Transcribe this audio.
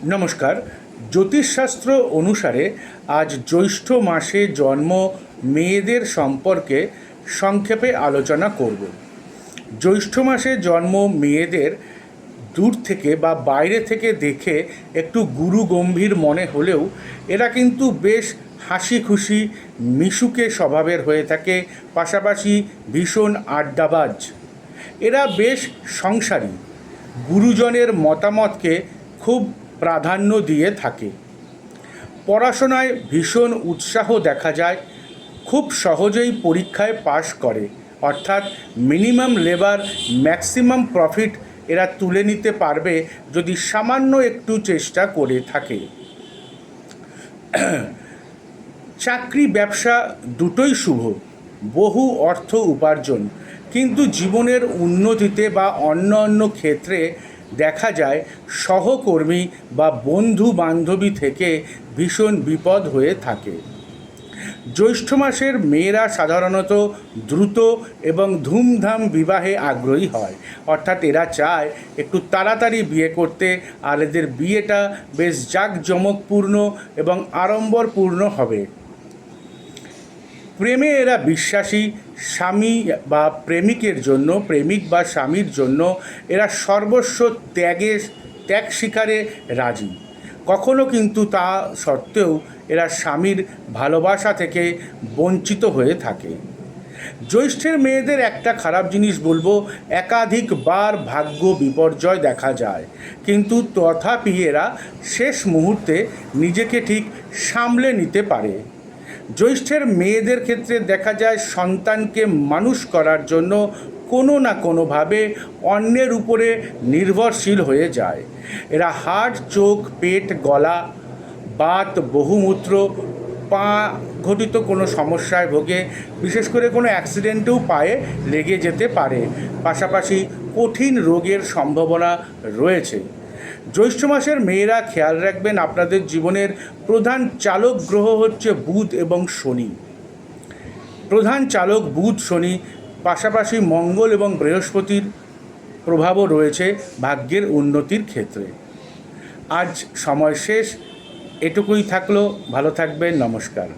নমস্কার। জ্যোতিষশাস্ত্র অনুসারে আজ জ্যৈষ্ঠ মাসে জন্ম মেয়েদের সম্পর্কে সংক্ষেপে আলোচনা করব। জ্যৈষ্ঠ মাসে জন্ম মেয়েদের দূর থেকে বা বাইরে থেকে দেখে একটু গুরু গম্ভীর মনে হলেও এরা কিন্তু বেশ হাসি খুশি মিশুকে স্বভাবের হয়ে থাকে, পাশাপাশি ভীষণ আড্ডাবাজ। এরা বেশ সংসারী, গুরুজনের মতামতকে খুব প্রাধান্য দিয়ে থাকে। পড়াশোনায় ভীষণ উৎসাহ দেখা যায়, খুব সহজেই পরীক্ষায় পাশ করে, অর্থাৎ মিনিমাম লেবার ম্যাক্সিমাম প্রফিট এরা তুলে নিতে পারবে যদি সামান্য একটু চেষ্টা করে থাকে। চাকরি ব্যবসা দুটোই শুভ, বহু অর্থ উপার্জন, কিন্তু জীবনের উন্নতিতে বা অন্য ক্ষেত্রে দেখা যায় সহকর্মী বা বন্ধু বান্ধবী থেকে ভীষণ বিপদ হয়ে থাকে। জ্যৈষ্ঠ মাসের মেয়েরা সাধারণত দ্রুত এবং ধুমধাম বিবাহে আগ্রহী হয়, অর্থাৎ এরা চায় একটু তাড়াতাড়ি বিয়ে করতে, আর এদের বিয়েটা বেশ জাঁকজমকপূর্ণ এবং আড়ম্বরপূর্ণ হবে। প্রেমে এরা বিশ্বাসী, স্বামী বা প্রেমিকের জন্য, প্রেমিক বা স্বামীর জন্য এরা সর্বস্ব ত্যাগ স্বীকারে রাজি। কখনো কিন্তু তা সত্ত্বেও এরা স্বামীর ভালোবাসা থেকে বঞ্চিত হয়ে থাকে। জ্যৈষ্ঠের মেয়েদের একটা খারাপ জিনিস বলবো, একাধিকবার ভাগ্য বিপর্যয় দেখা যায়, কিন্তু তথাপি এরা শেষ মুহূর্তে নিজেকে ঠিক সামলে নিতে পারে। জ্যৈষ্ঠের মেয়েদের ক্ষেত্রে দেখা যায় সন্তানকে মানুষ করার জন্য কোনো না কোনোভাবে অন্যের উপরে নির্ভরশীল হয়ে যায়। এরা হাড়, চোখ, পেট, গলা, বাত, বহুমূত্র, পা ঘটিত কোনো সমস্যায় ভোগে, বিশেষ করে কোনো অ্যাক্সিডেন্টেও পায়ে লেগে যেতে পারে, পাশাপাশি কঠিন রোগের সম্ভাবনা রয়েছে। জ্যৈষ্ঠ মাসের মেয়েরা খেয়াল রাখবেন, আপনাদের জীবনের প্রধান চালক গ্রহ হচ্ছে বুধ এবং শনি। প্রধান চালক বুধ, শনি, পাশাপাশি মঙ্গল এবং বৃহস্পতির প্রভাবও রয়েছে ভাগ্যের উন্নতির ক্ষেত্রে। আজ সময় শেষ, এটুকুই থাকলো। ভালো থাকবেন, নমস্কার।